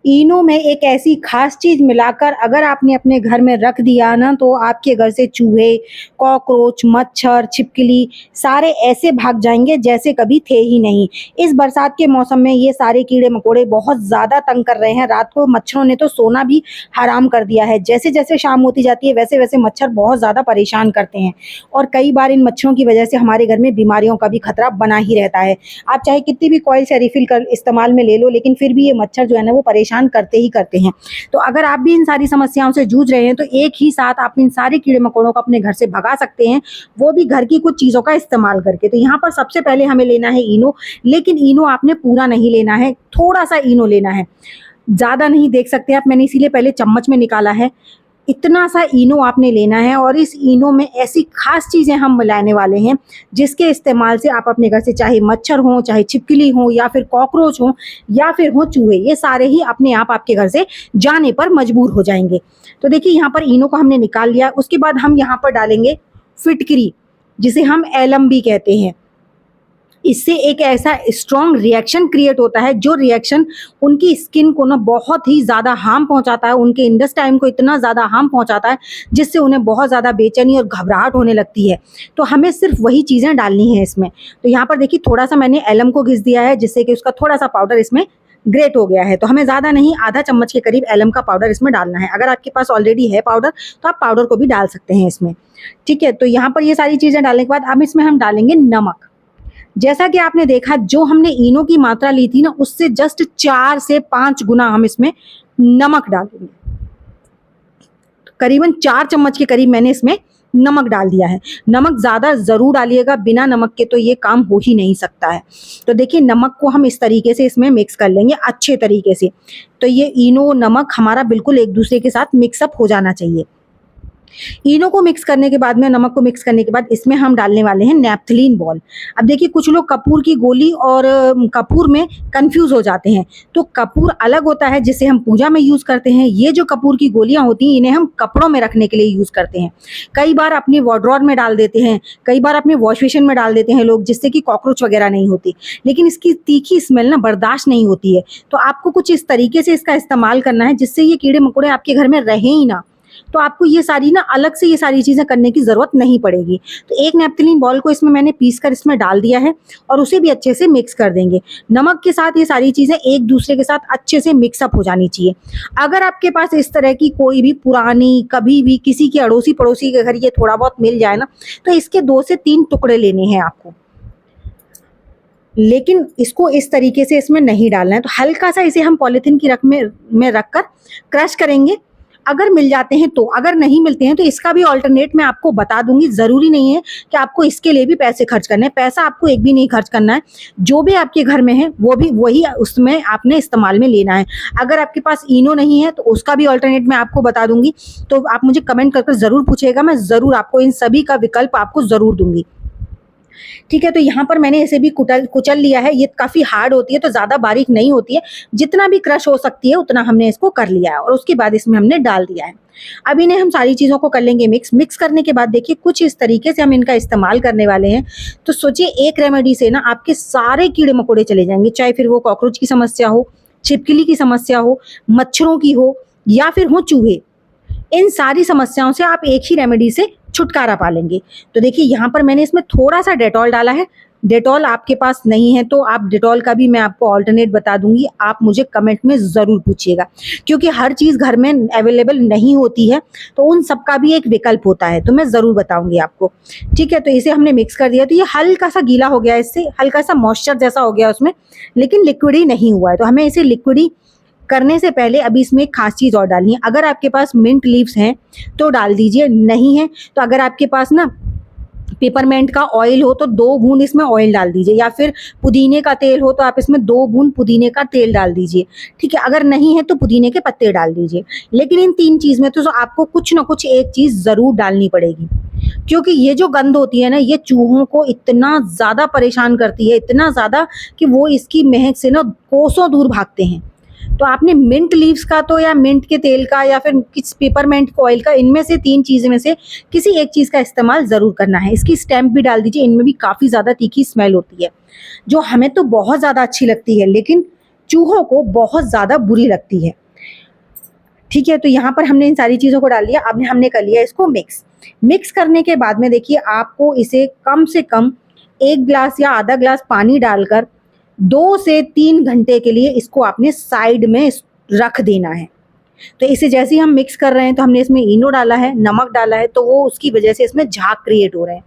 इनो में एक ऐसी खास चीज़ मिलाकर अगर आपने अपने घर में रख दिया ना, तो आपके घर से चूहे, कॉकरोच, मच्छर, छिपकली सारे ऐसे भाग जाएँगे जैसे कभी थे ही नहीं। इस बरसात के मौसम में ये सारे कीड़े-मकोड़े बहुत ज़्यादा तंग कर रहे हैं। रात को मच्छरों ने तो सोना भी हराम कर दिया है। जैसे-जैसे शाम होती जाती है, वैसे-वैसे मच्छर बहुत ज़्यादा परेशान करते हैं और कई बार इन मच्छरों की वजह से हमारे घर में बीमारियों का भी खतरा बना ही रहता है। आप चाहे कितनी भी कॉइल्स या रिफ़िल कर इस्तेमाल में ले लो, लेकिन फिर भी ये मच्छर जो है ना, वो परेशान करते ही करते हैं। तो अगर आप भी इन सारी समस्याओं से जूझ रहे हैं, तो एक ही साथ आप इन सारे कीड़े-मकोड़ों को अपने घर से भगा सकते हैं, वो भी घर की कुछ चीज़ों का इस्तेमाल करके। तो यहाँ पर सबसे पहले हमें लेना है इनो, लेकिन इनो आपने पूरा नहीं लेना है, थोड़ा-सा इनो लेना है। ज़्यादा नहीं, देख सकते हैं आप, मैंने इसीलिए पहले चम्मच में निकाला है। इतना सा इनो आपने लेना है और इस इनो में ऐसी खास चीज़ें हम मिलाने वाले हैं, जिसके इस्तेमाल से आप अपने घर से चाहे मच्छर हों, चाहे छिपकली हो या फिर कॉकरोच हों या फिर हों चूहे, ये सारे ही अपने आप आपके घर से जाने पर मजबूर हो जाएँगे। तो देखिए यहाँ पर इनो को हमने निकाल लिया, उसके बाद हम यहाँ पर डालेंगे फिटकरी, जिसे हम एलम भी कहते हैं। इससे एक ऐसा स्ट्रॉन्ग रिएक्शन क्रिएट होता है, जो रिएक्शन उनकी स्किन को ना बहुत ही ज़्यादा हार्म पहुँचाता है, उनके इंटेस्टाइन को इतना ज़्यादा हार्म पहुँचाता है, जिससे उन्हें बहुत ज़्यादा बेचैनी और घबराहट होने लगती है। तो हमें सिर्फ वही चीज़ें डालनी है इसमें। तो यहाँ पर देखिए थोड़ा-सा मैंने एलम को घिस दिया है, जिससे कि उसका थोड़ा-सा पाउडर इसमें ग्रेट हो गया है। तो हमें ज़्यादा नहीं, आधा चम्मच के करीब एलम का पाउडर इसमें डालना है। अगर आपके पास ऑलरेडी है पाउडर, तो आप पाउडर को भी डाल सकते हैं इसमें। ठीक है? तो यहाँ पर ये सारी चीज़ें डालने के बाद अब इसमें हम डालेंगे नमक। जैसा कि आपने देखा, जो हमने इनो की मात्रा ली थी ना, उससे जस्ट 4 से 5 गुना हम इसमें नमक डालेंगे। करीबन 4 चम्मच के करीब मैंने इसमें नमक डाल दिया है। नमक ज़्यादा ज़रूर डालिएगा, बिना नमक के तो ये काम हो ही नहीं सकता है। तो देखिए नमक को हम इस तरीके से इसमें मिक्स कर लेंगे अच्छे तरीके से। तो ये इनो, नमक हमारा बिल्कुल एक दूसरे के साथ मिक्स अप हो जाना चाहिए। इनो को मिक्स करने के बाद में, नमक को मिक्स करने के बाद इसमें हम डालने वाले हैं नैप्थलीन बॉल। अब देखिए कुछ लोग कपूर की गोली और कपूर में कंफ्यूज हो जाते हैं। तो कपूर अलग होता है, जिसे हम पूजा में यूज़ करते हैं। ये जो कपूर की गोलियां होती हैं, इन्हें हम कपड़ों में रखने के लिए यूज़ करते हैं। कई बार अपनी वार्डरोब में डाल देते हैं, कई बार अपने वॉश बेसिन में डाल देते हैं लोग, जिससे कि कॉकरोच वगैरह नहीं होती। लेकिन इसकी तीखी स्मेल ना बर्दाश्त नहीं होती है। तो आपको कुछ इस तरीके से इसका इस्तेमाल करना है, जिससे ये कीड़े मकोड़े आपके घर में रहें ही ना। तो आपको ये सारी ना अलग से ये सारी चीज़ें करने की ज़रूरत नहीं पड़ेगी। तो एक नैप्थलीन बॉल को इसमें मैंने पीस कर इसमें डाल दिया है और उसे भी अच्छे से मिक्स कर देंगे। नमक के साथ ये सारी चीज़ें एक दूसरे के साथ अच्छे से मिक्स अप हो जानी चाहिए। अगर आपके पास इस तरह की कोई भी पुरानी, कभी भी किसी की अड़ोसी-पड़ोसी के घर ये थोड़ा बहुत मिल जाए ना, तो इसके 2 से 3 टुकड़े लेने हैं आपको। लेकिन इसको इस तरीके से इसमें नहीं डालना है। तो हल्का-सा इसे हम पॉलीथीन की रख में रखकर क्रश करेंगे। अगर मिल जाते हैं तो, अगर नहीं मिलते हैं तो इसका भी अल्टरनेट मैं आपको बता दूँगी। ज़रूरी नहीं है कि आपको इसके लिए भी पैसे खर्च करने हैं। पैसा आपको एक भी नहीं खर्च करना है। जो भी आपके घर में है, वो भी वही उसमें आपने इस्तेमाल में लेना है। अगर आपके पास इनो नहीं है, तो उसका भी अल्टरनेट मैं आपको बता दूँगी। तो आप मुझे कमेंट कर ज़रूर पूछिएगा, मैं ज़रूर आपको इन सभी का विकल्प आपको ज़रूर दूँगी। ठीक है, तो यहाँ पर मैंने इसे भी कुचल लिया है। ये काफ़ी हार्ड होती है, तो ज़्यादा बारीक नहीं होती है। जितना भी क्रश हो सकती है, उतना हमने इसको कर लिया है और उसके बाद इसमें हमने डाल दिया है। अब इन्हें हम सारी चीज़ों को कर लेंगे मिक्स। मिक्स करने के बाद देखिए कुछ इस तरीके से हम इनका इस्तेमाल करने वाले हैं। तो सोचिए एक रेमेडी से ना आपके सारे कीड़े-मकोड़े चले जाएँगे, चाहे फिर वो कॉकरोच की समस्या हो, छिपकली की समस्या हो, मच्छरों की हो या फिर हो चूहे। इन सारी समस्याओं से आप एक ही रेमेडी से छुटकारा पा लेंगे। तो देखिए यहाँ पर मैंने इसमें थोड़ा-सा डेटॉल डाला है। डेटॉल आपके पास नहीं है तो आप डेटॉल का भी मैं आपको अल्टरनेट बता दूँगी। आप मुझे कमेंट में ज़रूर पूछिएगा, क्योंकि हर चीज़ घर में अवेलेबल नहीं होती है, तो उन सब का भी एक विकल्प होता है, तो मैं ज़रूर बताऊँगी आपको। ठीक है, तो इसे हमने मिक्स कर दिया। तो ये हल्का-सा गीला हो गया है, इससे हल्का-सा मॉइस्चर जैसा हो गया उसमें, लेकिन लिक्विडी नहीं हुआ है। तो हमें इसे लिक्विडी करने से पहले अभी इसमें एक खास चीज़ और डालनी है। अगर आपके पास मिंट लीव्स हैं तो डाल दीजिए, नहीं है तो अगर आपके पास ना पेपरमेंट का ऑयल हो तो 2 बूंद इसमें ऑयल डाल दीजिए, या फिर पुदीने का तेल हो तो आप इसमें 2 बूंद पुदीने का तेल डाल दीजिए। ठीक है, अगर नहीं है तो पुदीने के पत्ते डाल दीजिए। लेकिन इन 3 चीज़ में तो आपको कुछ ना कुछ एक चीज़ ज़रूर डालनी पड़ेगी, क्योंकि ये जो गंध होती है ना, ये चूहों को इतना ज़्यादा परेशान करती है, इतना ज़्यादा कि वो इसकी महक से ना कोसों दूर भागते हैं। तो आपने मिंट लीव्स का तो, या मिंट के तेल का, या फिर किस पेपरमेंट ऑयल का, इनमें से 3 चीज़ में से किसी एक चीज़ का इस्तेमाल ज़रूर करना है। इसकी स्टैम्प भी डाल दीजिए, इनमें भी काफ़ी ज़्यादा तीखी स्मेल होती है, जो हमें तो बहुत ज़्यादा अच्छी लगती है, लेकिन चूहों को बहुत ज़्यादा बुरी लगती है। ठीक है, तो यहाँ पर हमने इन सारी चीज़ों को डाल दिया। अब हमने कर लिया इसको मिक्स करने के बाद में देखिए आपको इसे कम से कम 1 ग्लास या आधा ग्लास पानी डालकर 2 से 3 घंटे के लिए इसको आपने साइड में रख देना है। तो इसे जैसे ही हम मिक्स कर रहे हैं तो हमने इसमें इनो डाला है, नमक डाला है, तो वो उसकी वजह से इसमें झाग क्रिएट हो रहे हैं।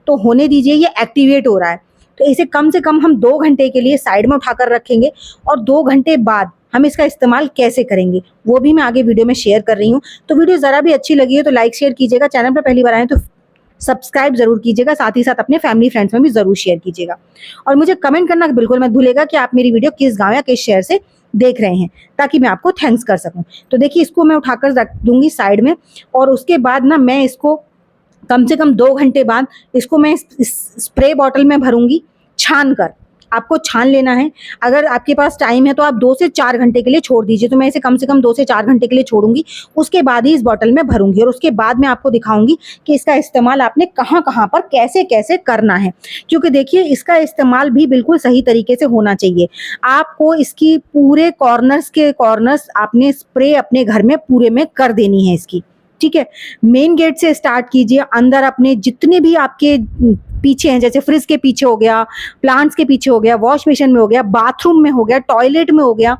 तो होने दीजिए, ये एक्टिवेट हो रहा है। तो इसे कम से कम हम 2 घंटे के लिए साइड में उठाकर रखेंगे और 2 घंटे बाद हम इसका इस्तेमाल कैसे करेंगे वो भी मैं आगे वीडियो में शेयर कर रही हूँ। तो वीडियो ज़रा भी अच्छी लगी है तो लाइक शेयर कीजिएगा, चैनल पर पहली बार आए तो सब्सक्राइब ज़रूर कीजिएगा, साथ ही साथ अपने फैमिली फ्रेंड्स में भी ज़रूर शेयर कीजिएगा। और मुझे कमेंट करना बिल्कुल मत भूलिएगा कि आप मेरी वीडियो किस गाँव या किस शहर से देख रहे हैं, ताकि मैं आपको थैंक्स कर सकूं। तो देखिए इसको मैं उठाकर रख दूंगी साइड में और उसके बाद ना मैं इसको कम से कम 2 घंटे बाद इसको मैं इस स्प्रे बॉटल में भरूंगी छान कर। आपको छान लेना है। अगर आपके पास टाइम है तो आप 2 से 4 घंटे के लिए छोड़ दीजिए। तो मैं इसे कम से कम 2 से 4 घंटे के लिए छोड़ूंगी, उसके बाद ही इस बॉटल में भरूंगी और उसके बाद मैं आपको दिखाऊंगी कि इसका इस्तेमाल आपने कहाँ पर कैसे कैसे करना है। क्योंकि देखिए इसका इस्तेमाल भी बिल्कुल सही तरीके से होना चाहिए। आपको इसकी पूरे कॉर्नर्स आपने स्प्रे अपने घर में पूरे में कर देनी है इसकी। ठीक है, मेन गेट से स्टार्ट कीजिए, अंदर अपने जितने भी आपके पीछे हैं, जैसे फ्रिज के पीछे हो गया, प्लांट्स के पीछे हो गया, वॉश बेसिन में हो गया, बाथरूम में हो गया, टॉयलेट में हो गया,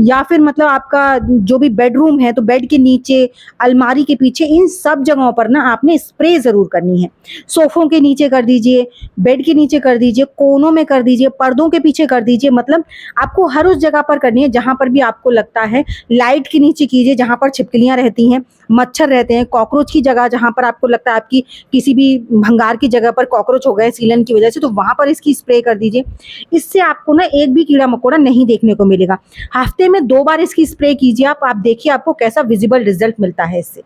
या फिर मतलब आपका जो भी बेडरूम है तो बेड के नीचे, अलमारी के पीछे, इन सब जगहों पर ना आपने स्प्रे ज़रूर करनी है। सोफ़ों के नीचे कर दीजिए, बेड के नीचे कर दीजिए, कोनों में कर दीजिए, पर्दों के पीछे कर दीजिए। मतलब आपको हर उस जगह पर करनी है जहाँ पर भी आपको लगता है। लाइट के नीचे कीजिए जहाँ पर छिपकलियाँ रहती हैं, मच्छर रहते हैं, कॉकरोच की जगह जहाँ पर आपको लगता है आपकी किसी भी भंगार की जगह पर कॉकरोच हो गए सीलन की वजह से, तो वहाँ पर इसकी स्प्रे कर दीजिए। इससे आपको ना एक भी कीड़ा मकोड़ा नहीं देखने को मिलेगा। हफ्ते में 2 बार इसकी स्प्रे कीजिए आप देखिए आपको कैसा विजिबल रिजल्ट मिलता है इससे।